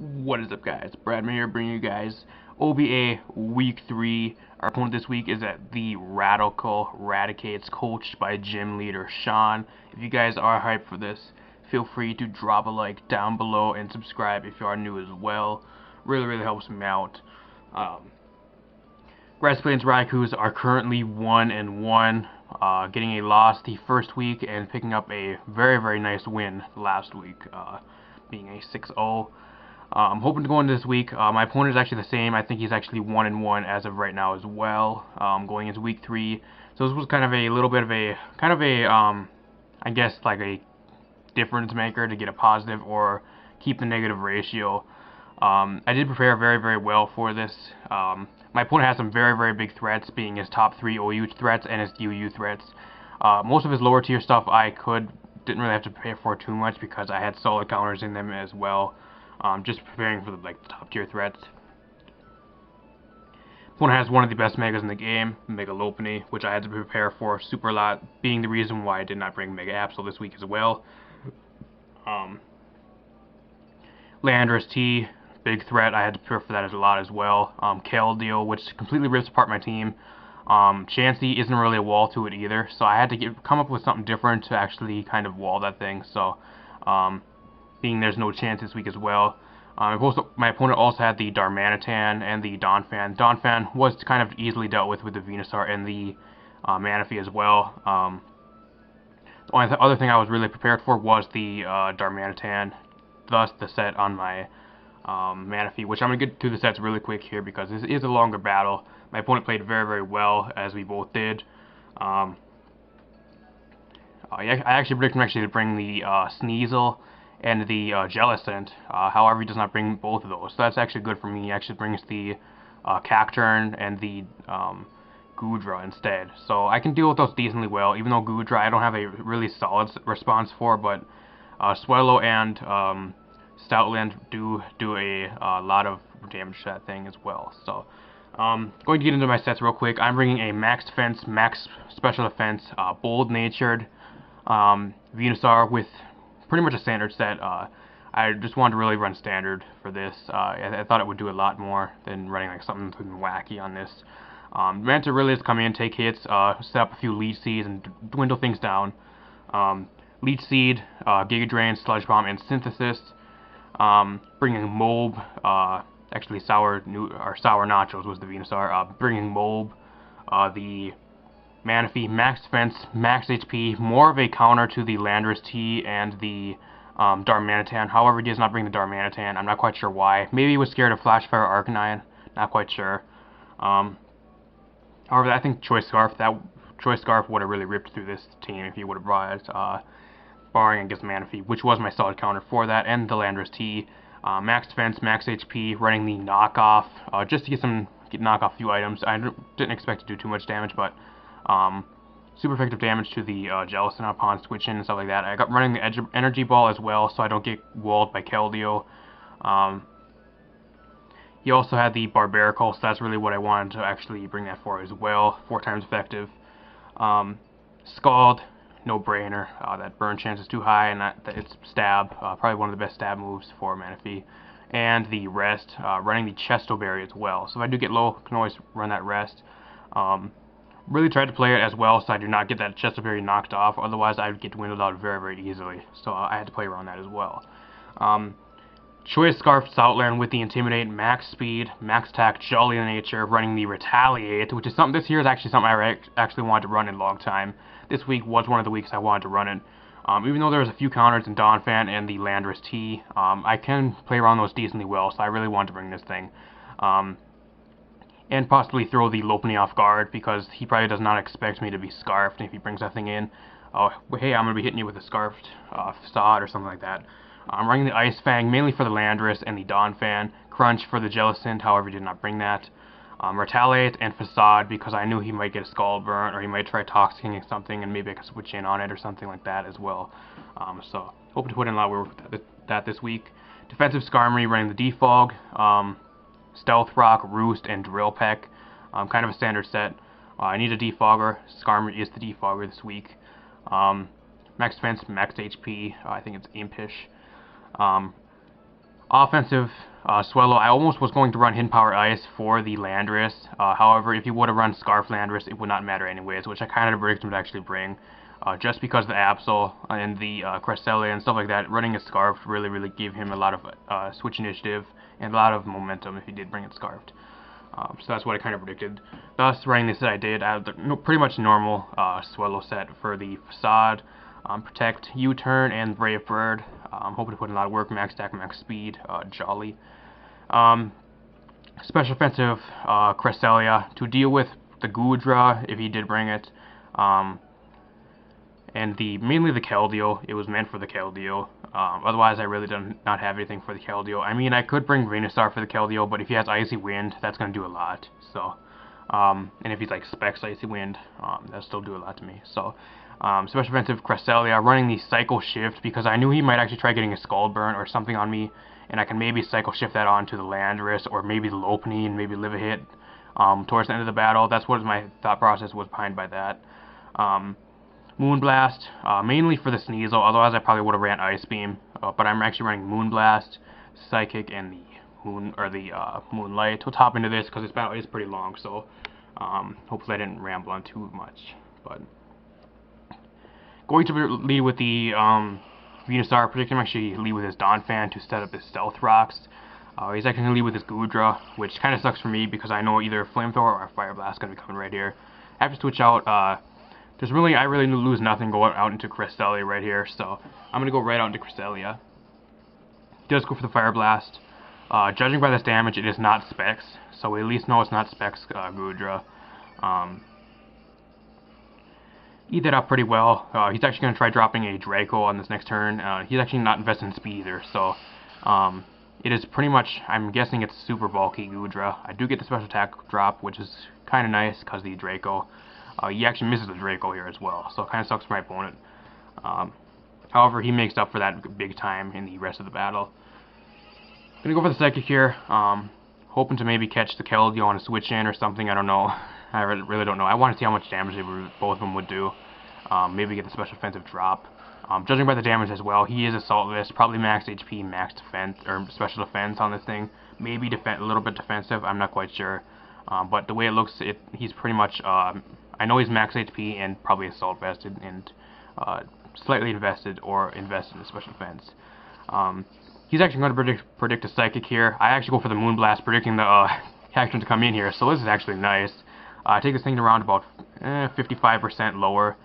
What is up, guys? Bradman here, bringing you guys OBA Week 3. Our opponent this week is at the Ratical Raticates, coached by gym leader Shawn. If you guys are hyped for this, feel free to drop a like down below and subscribe if you are new as well. Really helps me out. Grassy and Raikous are currently 1-1, getting a loss the first week and picking up a very nice win last week, being a 6-0. I'm hoping to go into this week. My opponent is actually the same. I think he's actually 1-1 as of right now as well, going into week 3. So this was kind of a little bit of a, I guess like a difference maker to get a positive or keep the negative ratio. I did prepare very well for this. My opponent has some very big threats, being his top 3 OU threats and his UU threats. Most of his lower tier stuff didn't really have to prepare for too much because I had solid counters in them as well. Just preparing for the top tier threats. Opponent has one of the best megas in the game, Mega Lopunny, which I had to prepare for super a lot, being the reason why I did not bring Mega Absol this week as well. Landorus T, big threat, I had to prepare for that a lot as well. Keldeo, which completely rips apart my team. Chansey isn't really a wall to it either, so I had to come up with something different to actually kind of wall that thing. So, being there's no chance this week as well. My opponent also had the Darmanitan and the Donphan. Donphan was kind of easily dealt with the Venusaur and the Manaphy as well. The only other thing I was really prepared for was the Darmanitan, thus the set on my Manaphy, which I'm going to get through the sets really quick here because this is a longer battle. My opponent played very well, as we both did. I actually predicted him to bring the Sneasel and the Jellicent. However, he does not bring both of those, so that's actually good for me. He actually brings the Cacturn and the Goodra instead, so I can deal with those decently well, even though Goodra I don't have a really solid response for, but Swellow and Stoutland do a lot of damage to that thing as well. So, going to get into my sets real quick. I'm bringing a max defense, max special defense, bold-natured Venusaur with pretty much a standard set. I just wanted to really run standard for this. I thought it would do a lot more than running like something wacky on this. Meant to really just come in, take hits, set up a few Leech Seeds, and dwindle things down. Leech Seed, Giga Drain, Sludge Bomb, and Synthesis. Bringing Mold, actually Sour Nachos was the Venusaur. Bringing Mold, the Manaphy, max defense, max HP, more of a counter to the Landorus T and the Darmanitan. However, he does not bring the Darmanitan. I'm not quite sure why. Maybe he was scared of Flashfire Arcanine. Not quite sure. However, I think Choice Scarf would have really ripped through this team if he would have brought it, barring against Manaphy, which was my solid counter for that, and the Landorus T. Max defense, max HP, running the knockoff, just to knock off a few items. I didn't expect to do too much damage, but super effective damage to the Jellicent upon switching and stuff like that. I got running the Energy Ball as well, so I don't get walled by Keldeo. He also had the Barbarical, so that's really what I wanted to actually bring that for as well. 4 times effective. Scald, no brainer. That burn chance is too high, and it's stab. Probably one of the best stab moves for Manaphy. And the rest, running the Chesto Berry as well. So if I do get low, I can always run that rest. Really tried to play it as well so I do not get that Chesto Berry knocked off, otherwise I would get dwindled out very easily. So I had to play around that as well. Choice Scarf Stoutland with the Intimidate, max speed, max attack, Jolly Nature, running the Retaliate, which is something, this here is actually something I actually wanted to run in a long time. This week was one of the weeks I wanted to run it. Even though there was a few counters in Donphan and the Landorus T, I can play around those decently well, so I really wanted to bring this thing. And possibly throw the Lopunny off guard, because he probably does not expect me to be Scarfed if he brings that thing in. Oh, hey, I'm going to be hitting you with a Scarfed Facade or something like that. I'm running the Ice Fang, mainly for the Landorus and the Donphan. Crunch for the Jellicent, however, he did not bring that. Retaliate and Facade, because I knew he might get a Scald Burn, or he might try Toxicking something, and maybe I could switch in on it or something like that as well. So, hope to put in a lot of work with that this week. Defensive Skarmory, running the Defog. Stealth Rock, Roost, and Drill Peck. Kind of a standard set. I need a Defogger. Skarmory is the Defogger this week. Max defense, max HP. I think it's Impish. Offensive Swellow, I almost was going to run Hidden Power Ice for the Landorus. However, if he would have run Scarf Landorus, it would not matter anyways, which I kind of predicted him to actually bring. Just because the Absol and the Cresselia and stuff like that, running a Scarf really gave him a lot of switch initiative and a lot of momentum if he did bring it Scarfed. So that's what I kind of predicted. Thus, running this set I did, I had pretty much normal Swellow set for the Facade, Protect, U-Turn, and Brave Bird. I'm hoping to put in a lot of work, max attack, max speed, Jolly. Special offensive Cresselia to deal with the Goodra if he did bring it. And mainly the Keldeo. It was meant for the Keldeo. Otherwise, I really do not have anything for the Keldeo. I mean, I could bring Venusaur for the Keldeo, but if he has Icy Wind, that's going to do a lot. So, and if he's like Specs Icy Wind, that'll still do a lot to me. So, Special Offensive Cresselia, running the Cycle Shift, because I knew he might actually try getting a Scald Burn or something on me, and I can maybe Cycle Shift that onto the Landorus, or maybe the Lopunny, and maybe live a hit towards the end of the battle. That's what my thought process was behind by that. Moonblast, mainly for the Sneasel, otherwise I probably would have ran Ice Beam, but I'm actually running Moonblast, Psychic, and the Moonlight. We'll top into this because this battle is pretty long, so hopefully I didn't ramble on too much. But going to lead with the Venusaur, predicting him actually lead with his Donphan to set up his Stealth Rocks. He's actually going to lead with his Goodra, which kind of sucks for me because I know either Flamethrower or Fire Blast is going to be coming right here. I have to switch out. I really lose nothing going out into Cresselia right here, so I'm going to go right out into Cresselia. He does go for the Fire Blast. Judging by this damage, it is not Specs, so we at least know it's not Specs Goodra. Eat that up pretty well. He's actually going to try dropping a Draco on this next turn. He's actually not invested in speed either, so it is pretty much, I'm guessing it's super bulky Goodra. I do get the special attack drop, which is kind of nice because the Draco. He actually misses the Draco here as well, so it kind of sucks for my opponent. However, he makes up for that big time in the rest of the battle. Gonna go for the Psychic here, hoping to maybe catch the Keldeo on a switch in or something, I don't know. I really don't know. I want to see how much damage both of them would do. Maybe get the special offensive drop. Judging by the damage as well, he is Assault Vest, probably max HP, max defense, or special defense on this thing. Maybe a little bit defensive, I'm not quite sure. But the way it looks, he's pretty much, I know he's max HP and probably Assault Vested and slightly invested or invested in special defense. He's actually going to predict a Psychic here. I actually go for the Moonblast, predicting the Cacturne to come in here, so this is actually nice. I take this thing around about 55% lower,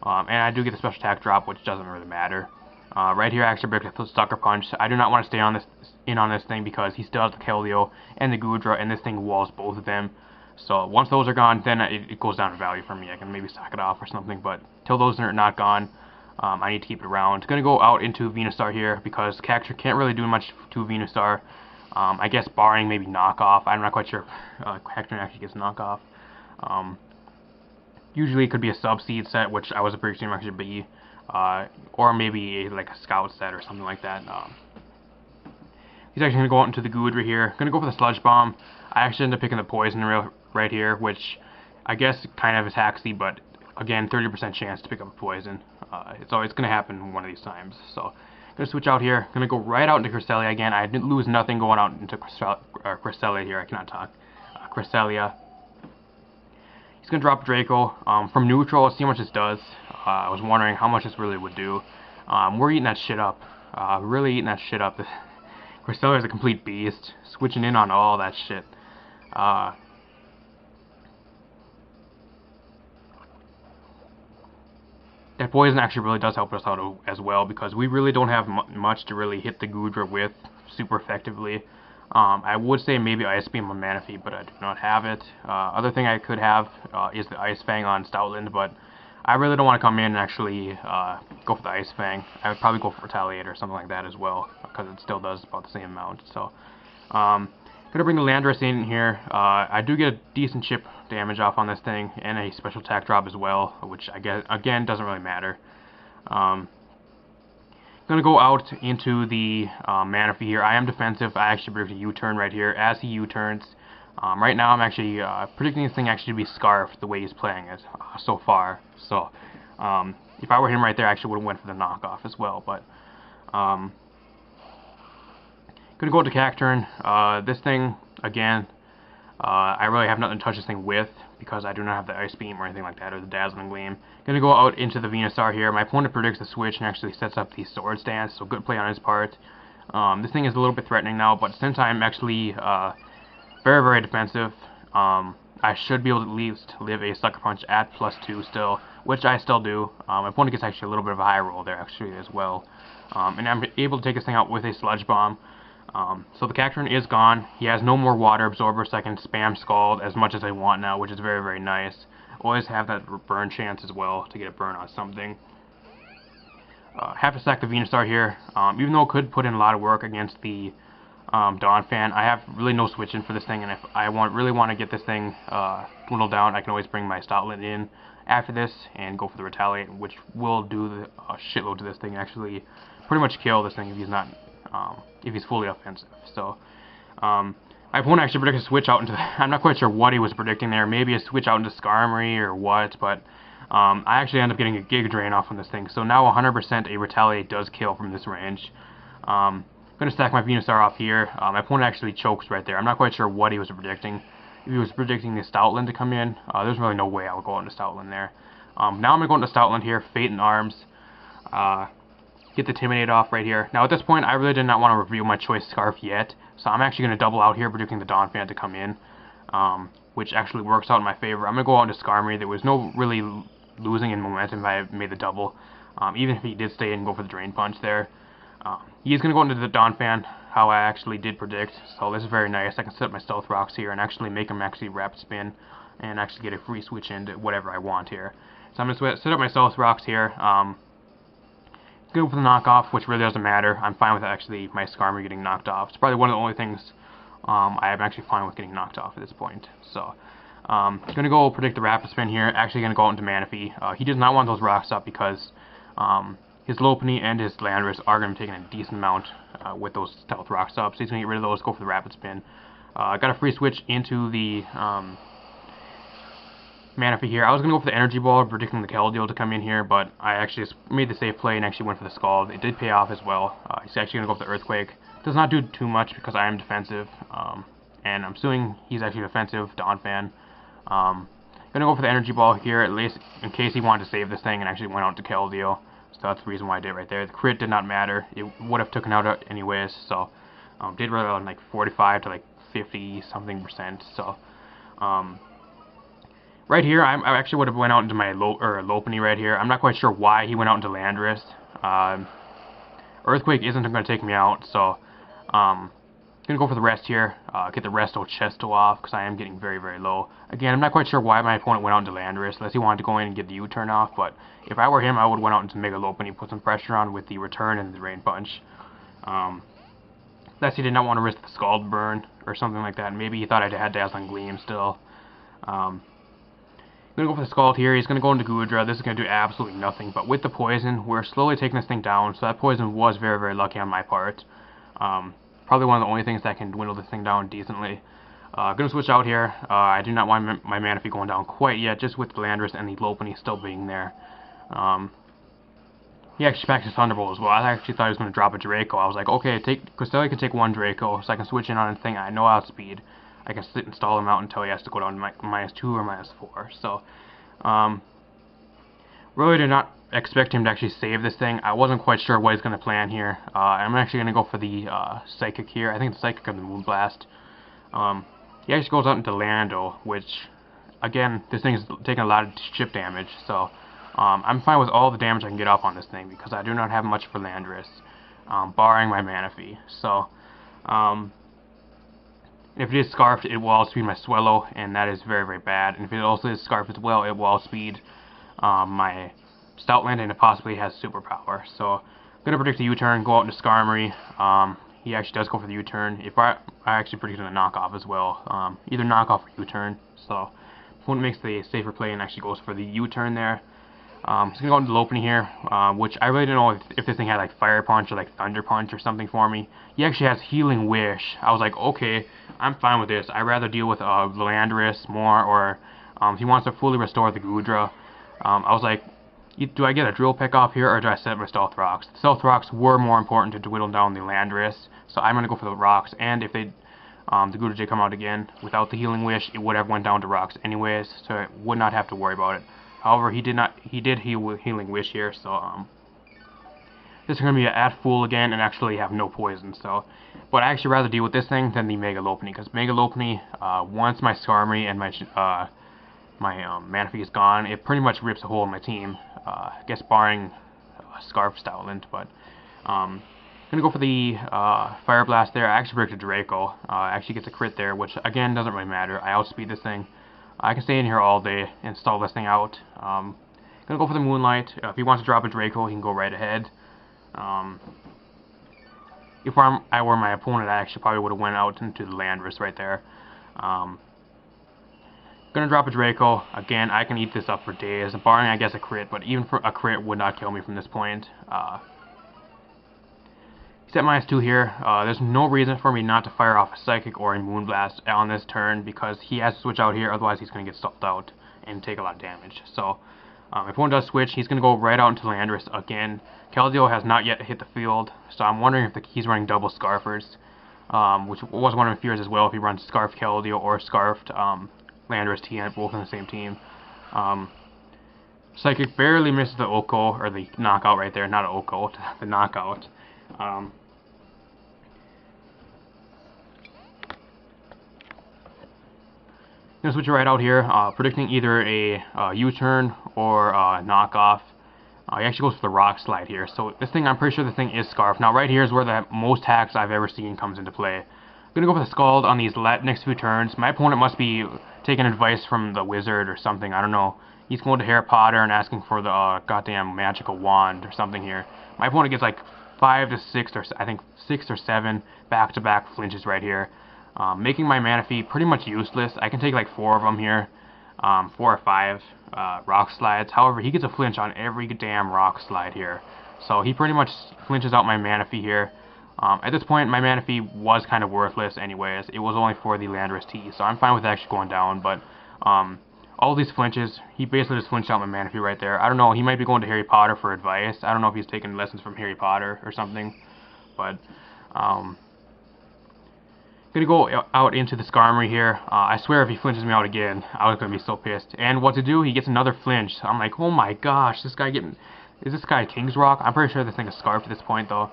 and I do get the special attack drop, which doesn't really matter. Right here, I actually predict a Sucker Punch. I do not want to stay on this thing because he still has the Keldeo and the Goodra, and this thing walls both of them. So once those are gone, then it goes down in value for me. I can maybe sack it off or something, but till those are not gone, I need to keep it around. Gonna go out into Venusaur here because Cacturne can't really do much to Venusaur. I guess barring maybe knockoff. I'm not quite sure if Cacturne actually gets knockoff. Usually it could be a sub-seed set, which I was predicting him actually be, or maybe like a scout set or something like that. He's actually going to go out into the Goodra here. Going to go for the Sludge Bomb. I actually ended up picking the Poison right here, which I guess kind of is hacksy, but again, 30% chance to pick up a Poison. It's always going to happen one of these times. So, going to switch out here. Going to go right out into Cresselia again. I didn't lose nothing going out into Cresselia here. I cannot talk. Cresselia. He's going to drop Draco from neutral. Let's see how much this does. I was wondering how much this really would do. We're eating that shit up. Really eating that shit up. Cresselia is a complete beast. Switching in on all that shit. That Poison actually really does help us out as well, because we really don't have much to really hit the Goodra with super effectively. I would say maybe Ice Beam on Manaphy, but I do not have it. Other thing I could have is the Ice Fang on Stoutland, but I really don't want to come in and actually go for the Ice Fang. I would probably go for Retaliate or something like that as well, because it still does about the same amount. So, gonna bring the Landorus in here. I do get a decent chip damage off on this thing, and a special attack drop as well, which I guess again doesn't really matter. Gonna go out into the Manaphy here. I am defensive. I actually predict a U-turn right here as he U-turns. Right now I'm actually predicting this thing actually to be Scarfed the way he's playing it so far. So if I were him right there, I actually would have went for the knockoff as well. But Gonna go to Cacturn. This thing, again, I really have nothing to touch this thing with because I do not have the Ice Beam or anything like that, or the Dazzling Gleam. Gonna go out into the Venusaur here. My opponent predicts the switch and actually sets up the Sword Stance, so good play on his part. This thing is a little bit threatening now, but since I'm actually very, very defensive, I should be able to at least live a Sucker Punch at +2 still, which I still do. My opponent gets actually a little bit of a high roll there actually as well. And I'm able to take this thing out with a Sludge Bomb. So the Cacturn is gone. He has no more Water Absorber, so I can spam Scald as much as I want now, which is very, very nice. Always have that burn chance as well to get a burn on something. Have to sack the Venusaur here. Even though it could put in a lot of work against the Donphan, I have really no switch in for this thing, and if I really want to get this thing dwindled down, I can always bring my Stoutland in after this and go for the Retaliate, which will do the shitload to this thing, actually pretty much kill this thing if he's not if he's fully offensive. So my opponent actually predicted a switch out into I'm not quite sure what he was predicting there, maybe a switch out into Skarmory or what, but I actually end up getting a Giga Drain off on this thing, so now 100% a Retaliate does kill from this range. I'm going to stack my Venusaur off here. My opponent actually chokes right there. I'm not quite sure what he was predicting. If he was predicting the Stoutland to come in, there's really no way I would go into Stoutland there. Now I'm going to go into Stoutland here, Fate and Arms. Get the Timidate off right here. Now at this point, I really did not want to reveal my choice Scarf yet, so I'm actually going to double out here, predicting the Donphan to come in, which actually works out in my favor. I'm going to go out into Skarmory. There was no really losing in momentum if I made the double, even if he did stay and go for the Drain Punch there. He's going to go into the Donphan, how I actually did predict, so this is very nice. I can set up my Stealth Rocks here and actually make him actually Rapid Spin and actually get a free switch into whatever I want here. So I'm going to set up my Stealth Rocks here. Go for the knockoff, which really doesn't matter. I'm fine with actually my Skarmory getting knocked off. It's probably one of the only things I am actually fine with getting knocked off at this point. So, going to go predict the Rapid Spin here. Actually going to go out into Manaphy. He does not want those rocks up because his Lopunny and his Landorus are going to be taking a decent amount with those Stealth Rocks up. So he's going to get rid of those, go for the Rapid Spin. Got a free switch into the Manaphy here. I was going to go for the Energy Ball, predicting the Keldeo to come in here, but I actually just made the safe play and actually went for the Scald. It did pay off as well. He's actually going to go for the Earthquake. Does not do too much because I am defensive, and I'm assuming he's actually defensive, Donphan. Going to go for the Energy Ball here, at least in case he wanted to save this thing and actually went out to Keldeo. So that's the reason why I did it right there. The crit did not matter. It would have taken out anyways, so did really on like 45 to like 50 something %. So right here, I actually would have went out into my Lopunny right here. I'm not quite sure why he went out into Landorus. Earthquake isn't going to take me out, so going to go for the rest here. Get the Resto Chesto off because I am getting very, very low. Again, I'm not quite sure why my opponent went out into Landorus unless he wanted to go in and get the U-turn off, but if I were him, I would have went out into Mega Lopunny, put some pressure on with the Return and the Rain Punch. Unless he did not want to risk the Scald Burn or something like that. Maybe he thought I had Dazzling Gleam still. Going to go for the Scald here. He's going to go into Goodra. This is going to do absolutely nothing. But with the Poison, we're slowly taking this thing down. So that Poison was very, very lucky on my part. Probably one of the only things that can dwindle this thing down decently. Going to switch out here. I do not want my Manaphy going down quite yet, just with the Landorus and the Lopunny still being there. He actually packed his Thunderbolt as well. I actually thought he was going to drop a Draco. I was like, okay, Cresselia can take one Draco, so I can switch in on a thing I know outspeed. I can sit and stall him out until he has to go down to -2 or -4. So, really did not expect him to actually save this thing. I wasn't quite sure what he's going to plan here. I'm actually going to go for the Psychic here. I think the Psychic of the Moonblast. He actually goes out into Lando, which, again, this thing is taking a lot of chip damage. So, I'm fine with all the damage I can get off on this thing because I do not have much for Landorus, barring my Manaphy. So, if it is Scarfed, it will outspeed my Swellow, and that is very, very bad. And if it also is Scarfed as well, it will outspeed my Stoutland, and it possibly has Superpower. So, I'm going to predict a U-turn, go out into Skarmory. He actually does go for the U-turn. If I actually predicted a knockoff as well. Either knockoff or U-turn. So, opponent makes the safer play and actually goes for the U-turn there. He's going to go into Lopunny here, which I really didn't know if this thing had like Fire Punch or like Thunder Punch or something for me. He actually has Healing Wish. I was like, okay, I'm fine with this. I'd rather deal with Landorus more, or if he wants to fully restore the Goodra. I was like, do I get a drill pick off here, or do I set my stealth rocks? The stealth rocks were more important to dwindle down the Landorus, so I'm going to go for the rocks, and if they, the Gouda J come out again, without the Healing Wish, it would have went down to rocks anyways, so I would not have to worry about it. However, he did Healing Wish here, so, this is going to be at full again, and actually have no poison, so, but I actually rather deal with this thing than the Megalopony, because Megalopony, once my Skarmory and my Manaphy is gone, it pretty much rips a hole in my team. I guess barring Scarf Stoutland, but I'm gonna go for the Fire Blast there. I actually break the Draco. Actually gets a crit there, which again doesn't really matter. I outspeed this thing. I can stay in here all day and stall this thing out. Gonna go for the Moonlight. If he wants to drop a Draco, he can go right ahead. If I were my opponent, I actually probably would have went out into the Landorus right there. Gonna drop a Draco. Again, I can eat this up for days, barring I guess a crit, but even for a crit would not kill me from this point. He's at -2 here. There's no reason for me not to fire off a Psychic or a Moonblast on this turn, because he has to switch out here, otherwise he's gonna get stalled out and take a lot of damage. So, if one does switch, he's gonna go right out into Landorus again. Keldeo has not yet hit the field, so I'm wondering if he's running double Scarfers, which was one of my fears as well, if he runs Scarf Keldeo or Scarfed Landorus T both on the same team. Psychic barely misses the Oko, or the knockout right there, not an Oko, the knockout. Gonna switch it right out here, predicting either a U-turn or a knockoff. He actually goes for the Rock Slide here, so this thing, I'm pretty sure the thing is Scarf. Now right here is where the most hacks I've ever seen comes into play. I'm gonna go for the Scald on these next few turns. My opponent must be taking advice from the wizard or something, I don't know. He's going to Harry Potter and asking for the goddamn magical wand or something here. My opponent gets like 5 to 6, or I think 6 or 7 back-to-back flinches right here, making my Manaphy pretty much useless. I can take like 4 of them here, 4 or 5 Rock Slides. However, he gets a flinch on every damn Rock Slide here, so he pretty much flinches out my Manaphy here. At this point, my Manaphy was kind of worthless anyways. It was only for the Landorus T, so I'm fine with actually going down, but all these flinches, he basically just flinched out my Manaphy right there. I don't know, he might be going to Harry Potter for advice. I don't know if he's taking lessons from Harry Potter or something, but gonna go out into the Skarmory here. I swear if he flinches me out again, I was gonna be so pissed. And what to do? He gets another flinch. So I'm like, oh my gosh, is this guy King's Rock? I'm pretty sure this thing is Scarfed at this point though.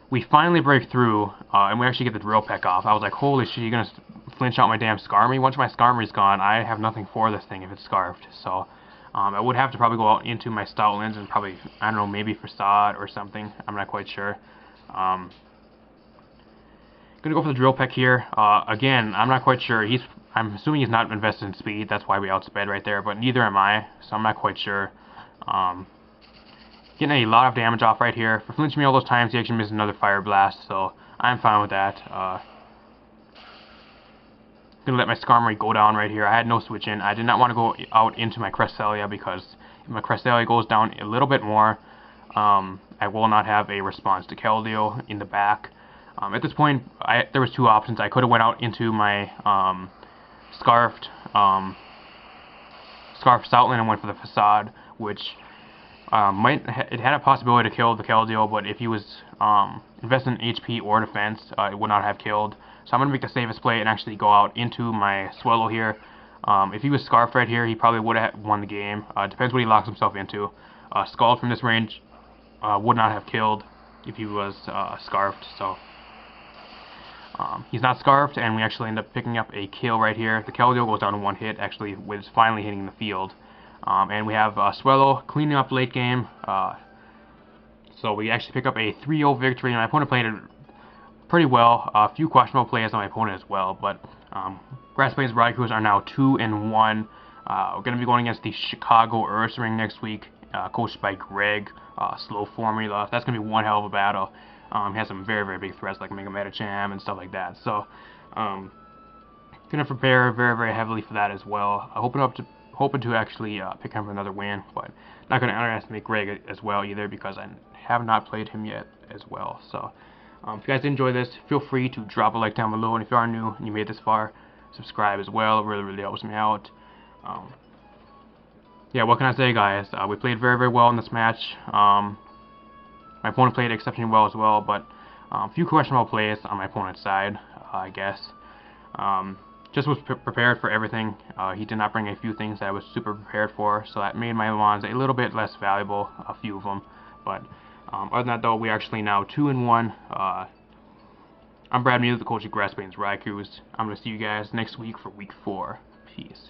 We finally break through, and we actually get the Drill Peck off. I was like, holy shit, you're gonna flinch out my damn Skarmory? Once my Skarmory's gone, I have nothing for this thing if it's Scarfed. So, I would have to probably go out into my Stoutlands and probably, I don't know, maybe Facade or something. I'm not quite sure. Gonna go for the Drill Peck here. Again, I'm not quite sure. I'm assuming he's not invested in speed. That's why we outsped right there, but neither am I, so I'm not quite sure. Getting a lot of damage off right here. For flinching me all those times, he actually missed another Fire Blast, so I'm fine with that. Gonna let my Skarmory go down right here. I had no switch in. I did not want to go out into my Cresselia, because if my Cresselia goes down a little bit more, I will not have a response to Keldeo in the back. At this point, there was 2 options. I could have went out into my Scarfed Stoutland and went for the Facade, which it had a possibility to kill the Keldeo, but if he was invested in HP or defense, it would not have killed. So I'm going to make the safest play and actually go out into my Swellow here. If he was Scarfed right here, he probably would have won the game. Depends what he locks himself into. Scald from this range would not have killed if he was Scarfed, so he's not Scarfed, and we actually end up picking up a kill right here. The Keldeo goes down to 1 hit, actually, with finally hitting the field. And we have Swellow cleaning up late game, so we actually pick up a 3-0 victory, and my opponent played it pretty well. A few questionable plays on my opponent as well, but Grass Plains Raikous are now 2-1. We're going to be going against the Chicago Ursaring next week, coached by Greg, Slow Formula. That's going to be one hell of a battle. He has some very, very big threats like Mega Metacham and stuff like that, so going to prepare very, very heavily for that as well. Hoping to actually pick him for another win, but not going to underestimate Greg as well either, because I have not played him yet as well. So if you guys enjoy this, feel free to drop a like down below, and if you are new and you made it this far, subscribe as well. It really, really helps me out. yeah, what can I say, guys? We played very, very well in this match. My opponent played exceptionally well as well, but a few questionable plays on my opponent's side, I guess. Just was prepared for everything. He did not bring a few things that I was super prepared for, so that made my wands a little bit less valuable, a few of them. But other than that, though, we're actually now 2-1. I'm Brad Mueller, the coach of Grassy Raikous. I'm going to see you guys next week for week 4. Peace.